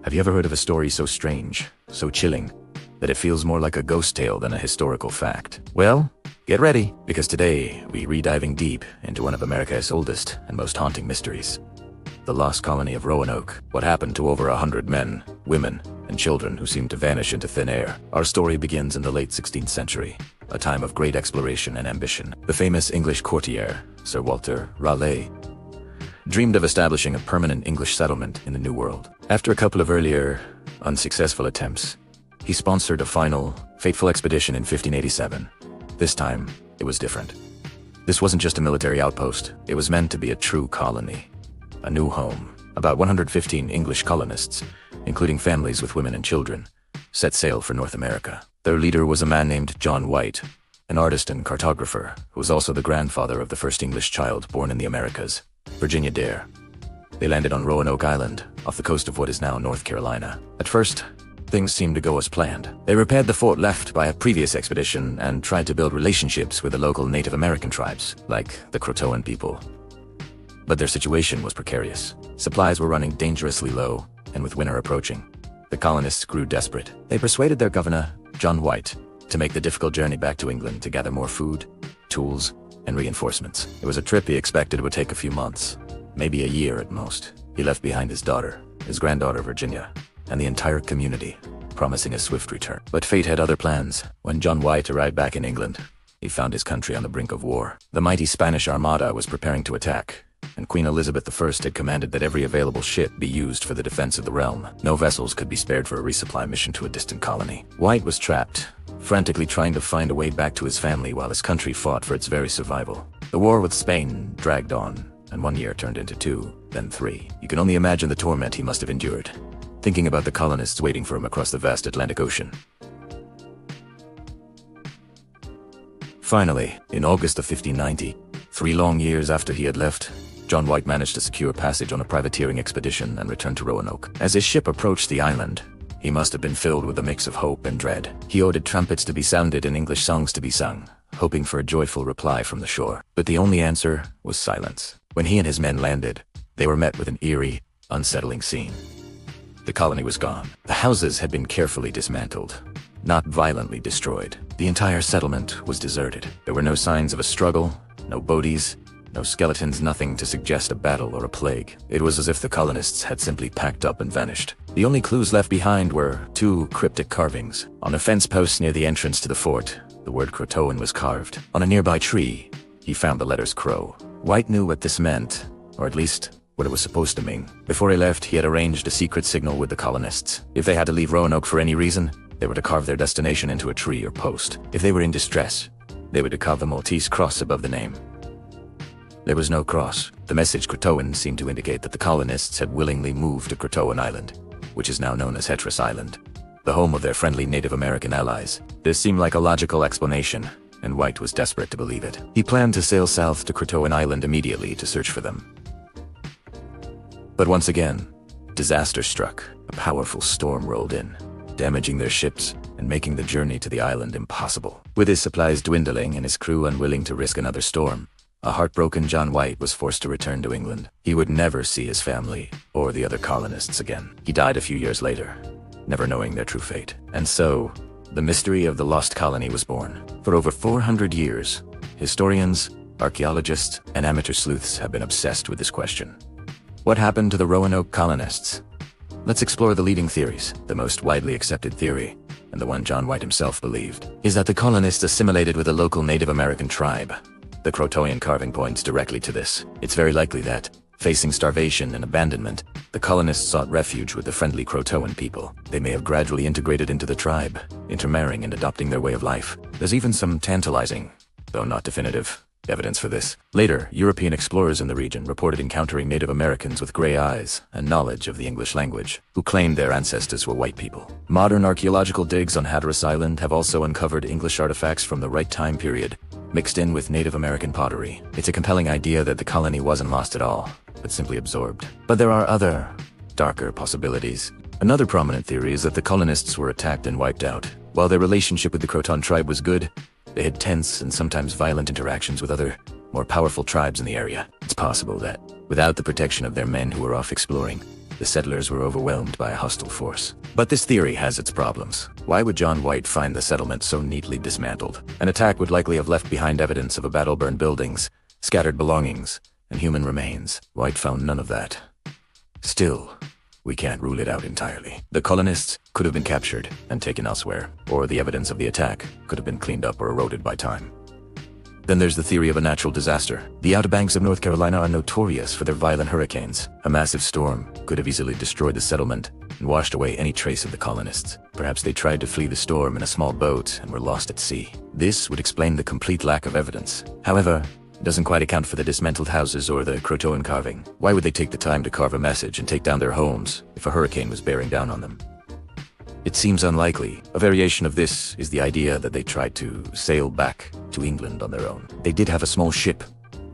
Have you ever heard of a story so strange, so chilling, that it feels more like a ghost tale than a historical fact? Well, get ready, because today we re-diving deep into one of America's oldest and most haunting mysteries. The lost colony of Roanoke. What happened to over 100 men, women, and children who seemed to vanish into thin air? Our story begins in the late 16th century, a time of great exploration and ambition. The famous English courtier, Sir Walter Raleigh, dreamed of establishing a permanent English settlement in the New World. After a couple of earlier, unsuccessful attempts, he sponsored a final, fateful expedition in 1587. This time, it was different. This wasn't just a military outpost, it was meant to be a true colony. A new home. About 115 English colonists, including families with women and children, set sail for North America. Their leader was a man named John White, an artist and cartographer who was also the grandfather of the first English child born in the Americas, Virginia Dare. They landed on Roanoke Island, off the coast of what is now North Carolina. At first, things seemed to go as planned. They repaired the fort left by a previous expedition and tried to build relationships with the local Native American tribes, like the Croatoan people. But their situation was precarious. Supplies were running dangerously low, and with winter approaching, the colonists grew desperate. They persuaded their governor, John White, to make the difficult journey back to England to gather more food, tools, and reinforcements. It was a trip he expected would take a few months, maybe a year at most. He left behind his daughter, his granddaughter Virginia, and the entire community, promising a swift return. But fate had other plans. When John White arrived back in England, he found his country on the brink of war. The mighty Spanish Armada was preparing to attack, and Queen Elizabeth I had commanded that every available ship be used for the defense of the realm. No vessels could be spared for a resupply mission to a distant colony. White was trapped, frantically trying to find a way back to his family while his country fought for its very survival. The war with Spain dragged on, and 1 year turned into 2, then 3. You can only imagine the torment he must have endured, thinking about the colonists waiting for him across the vast Atlantic Ocean. Finally, in August of 1590, 3 long years after he had left, John White managed to secure passage on a privateering expedition and returned to Roanoke. As his ship approached the island, he must have been filled with a mix of hope and dread. He ordered trumpets to be sounded and English songs to be sung, hoping for a joyful reply from the shore. But the only answer was silence. When he and his men landed, they were met with an eerie, unsettling scene. The colony was gone. The houses had been carefully dismantled, not violently destroyed. The entire settlement was deserted. There were no signs of a struggle, no bodies, no skeletons, nothing to suggest a battle or a plague. It was as if the colonists had simply packed up and vanished. The only clues left behind were 2 cryptic carvings. On a fence post near the entrance to the fort, the word Croatoan was carved. On a nearby tree, he found the letters Crow. White knew what this meant, or at least what it was supposed to mean. Before he left, he had arranged a secret signal with the colonists. If they had to leave Roanoke for any reason, they were to carve their destination into a tree or post. If they were in distress, they were to carve the Maltese cross above the name. There was no cross. The message Croatoan seemed to indicate that the colonists had willingly moved to Croatoan Island, which is now known as Hatteras Island, the home of their friendly Native American allies. This seemed like a logical explanation, and White was desperate to believe it. He planned to sail south to Croatoan Island immediately to search for them. But once again, disaster struck. A powerful storm rolled in, damaging their ships and making the journey to the island impossible. With his supplies dwindling and his crew unwilling to risk another storm, a heartbroken John White was forced to return to England. He would never see his family or the other colonists again. He died a few years later, never knowing their true fate. And so, the mystery of the lost colony was born. For over 400 years, historians, archaeologists, and amateur sleuths have been obsessed with this question. What happened to the Roanoke colonists? Let's explore the leading theories. The most widely accepted theory, and the one John White himself believed, is that the colonists assimilated with a local Native American tribe. The Croatoan carving points directly to this. It's very likely that, facing starvation and abandonment, the colonists sought refuge with the friendly Croatoan people. They may have gradually integrated into the tribe, intermarrying and adopting their way of life. There's even some tantalizing, though not definitive, evidence for this. Later, European explorers in the region reported encountering Native Americans with gray eyes and knowledge of the English language, who claimed their ancestors were white people. Modern archaeological digs on Hatteras Island have also uncovered English artifacts from the right time period, mixed in with Native American pottery. It's a compelling idea that the colony wasn't lost at all, but simply absorbed. But there are other, darker possibilities. Another prominent theory is that the colonists were attacked and wiped out. While their relationship with the Croatoan tribe was good, they had tense and sometimes violent interactions with other, more powerful tribes in the area. It's possible that, without the protection of their men who were off exploring, the settlers were overwhelmed by a hostile force. But this theory has its problems. Why would John White find the settlement so neatly dismantled? An attack would likely have left behind evidence of a battle-burned buildings, scattered belongings, and human remains. White found none of that. Still, we can't rule it out entirely. The colonists could have been captured and taken elsewhere, or the evidence of the attack could have been cleaned up or eroded by time. Then there's the theory of a natural disaster. The Outer Banks of North Carolina are notorious for their violent hurricanes. A massive storm could have easily destroyed the settlement and washed away any trace of the colonists. Perhaps they tried to flee the storm in a small boat and were lost at sea. This would explain the complete lack of evidence. However, it doesn't quite account for the dismantled houses or the Croatoan carving. Why would they take the time to carve a message and take down their homes if a hurricane was bearing down on them? It seems unlikely. A variation of this is the idea that they tried to sail back to England on their own. They did have a small ship,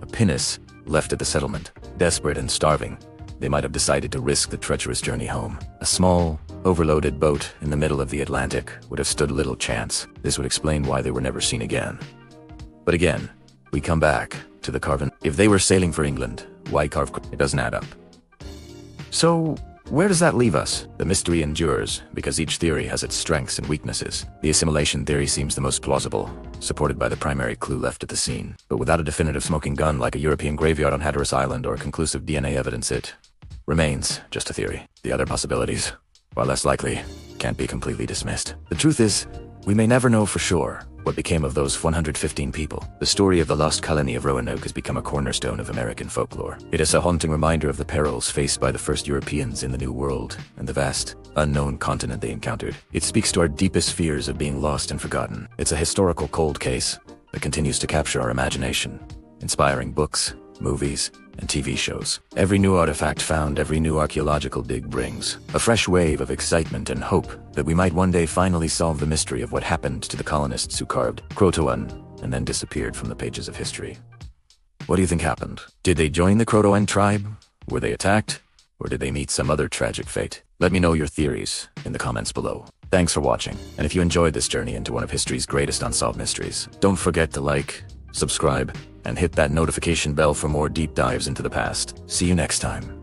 a pinnace, left at the settlement. Desperate and starving, they might have decided to risk the treacherous journey home. A small, overloaded boat in the middle of the Atlantic would have stood little chance. This would explain why they were never seen again. But again, we come back to the carven. If they were sailing for England, why carve? It doesn't add up. So, where does that leave us? The mystery endures, because each theory has its strengths and weaknesses. The assimilation theory seems the most plausible, supported by the primary clue left at the scene. But without a definitive smoking gun like a European graveyard on Hatteras Island or conclusive DNA evidence, it remains just a theory. The other possibilities, while less likely, can't be completely dismissed. The truth is, we may never know for sure what became of those 115 people. The story of the lost colony of Roanoke has become a cornerstone of American folklore. It is a haunting reminder of the perils faced by the first Europeans in the New World and the vast, unknown continent they encountered. It speaks to our deepest fears of being lost and forgotten. It's a historical cold case that continues to capture our imagination, inspiring books, movies, and TV shows. Every new artifact found, every new archaeological dig brings a fresh wave of excitement and hope that we might one day finally solve the mystery of what happened to the colonists who carved Croatoan and then disappeared from the pages of history. What do you think happened? Did they join the Croatoan tribe? Were they attacked? Or did they meet some other tragic fate? Let me know your theories in the comments below. Thanks for watching, and if you enjoyed this journey into one of history's greatest unsolved mysteries, don't forget to like, subscribe, and hit that notification bell for more deep dives into the past. See you next time.